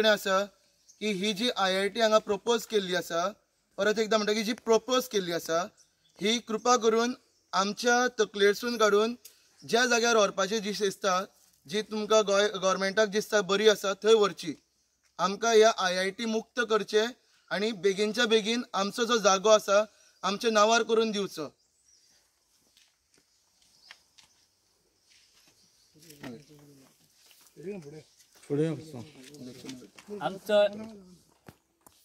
आसा की ही जी IIT हांगा प्रपोज केल्ली आसा, परत एकदा म्हणटा की जी प्रपोज केल्ली आसा ही कृपा करून आमच्या तकलेरसून काडून ज्या जाग्यार व्हरपाची जी दिसता, जी तुमकां गव्हर्मेंटाक दिसता बरी आसा थंय व्हरची. आमकां ह्या IIT मुक्त करचे आणि बेगीनच्या बेगीन आमचो जो जागो आसा आमच्या नावार करून दिवचो.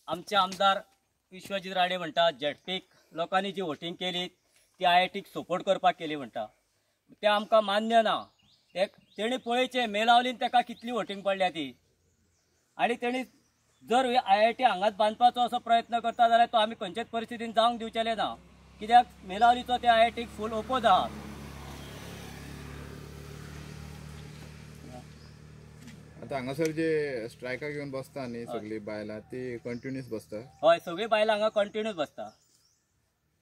आमचे आमदार विश्वजीत राणे म्हणटा जेटपीक लोकांनी जी वोटिंग केली ती IITक सपोर्ट करपाक केली म्हणटा. ते आमकां मान्य ना. तेणी पळयचे मेलावलीन ताका कितली वोटिंग पडल्या ती. आनी तेणी जर IIT हांगाच बांदपाचो असो प्रयत्न करता जाल्यार तो आमी खंयचेच परिस्थितीन जावंक दिवचेले ना. कित्याक मेलावलीचो ते IITक फूल ओपोज आहा. आता हांगासर जे स्ट्रायकाक घेवन बसता न्ही सगळी बायलां ती कंटिन्यूस बसता. हय, सगळी बायलां हांगा कंटिन्यूस बसता.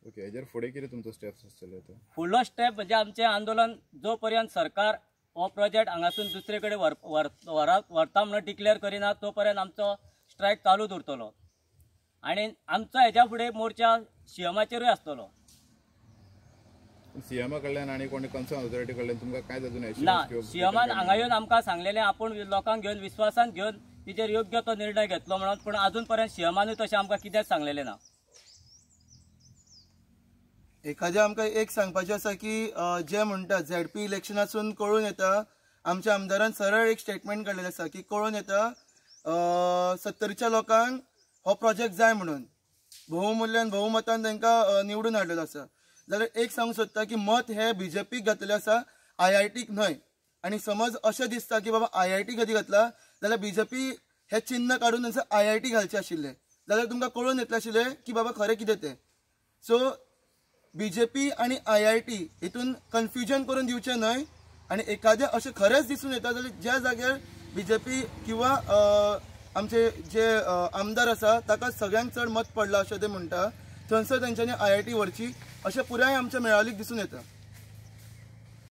ओके, हेजेर फुडें कितें तुमचो स्टेप्स आसतलो तो? फुडलो स्टेप म्हणजे आमचें आंदोलन जो पर्यंत सरकार हो प्रोजेक्ट हांगासून दुसरे कडेन व्हरता म्हणून डिक्लेअर करिना तो पर्यंत आमचो स्ट्रायक चालूच उरतलो. आनी आमचो हेच्या फुडें मोर्चा CMचेरूय आसतलो. CM कडल्यान आनी कोणी कन्सर्न ऑथॉरिटी कडल्यान तुमकां काय तातून ना, CMन हांगा येवन आमकां सांगलेलें आपूण लोकांक घेवन विश्वासान घेवन तिचेर योग्य तो निर्णय घेतलो म्हणून, पूण अजून पर्यंत CMनूय तशें आमकां कितेंच सांगलेलें ना. एखाद्या आमकां एक सांगपाचें आसा की जे म्हणटा ZP इलेक्शनासून कळून येता, आमच्या आमदारान सरळ एक स्टेटमेंट काडलेलें आसा की कळून येता 70च्या लोकांक हो प्रोजेक्ट जाय म्हणून बहुमूल्यान बहुमतान तांकां निवडून हाडलेलो आसा. जाल्यार एक सांगूंक सोदता की मत हे BJPक घातलेलें आसा, IITक न्हय. आनी समज अशें दिसता की बाबा IIT कधी घातला जाल्यार BJP हे चिन्ह काडून IIT घालचे आशिल्ले जाल्यार तुमकां कळून येतलें आशिल्लें की बाबा खरें कितें तें. सो BJP आणि IIT हितून कन्फ्युजन करून दिवचें न्हय. आनी एखाद्या अशें खरेंच दिसून येता जाल्यार ज्या जाग्यार BJP किंवा आमचे जे आमदार आसा ताका सगळ्यांत चड मत पडलां अशें ते म्हणटा, थंयसर तेंच्यांनी IIT व्हरची अशें पुराय आमच्या मेळावलीक दिसून येता.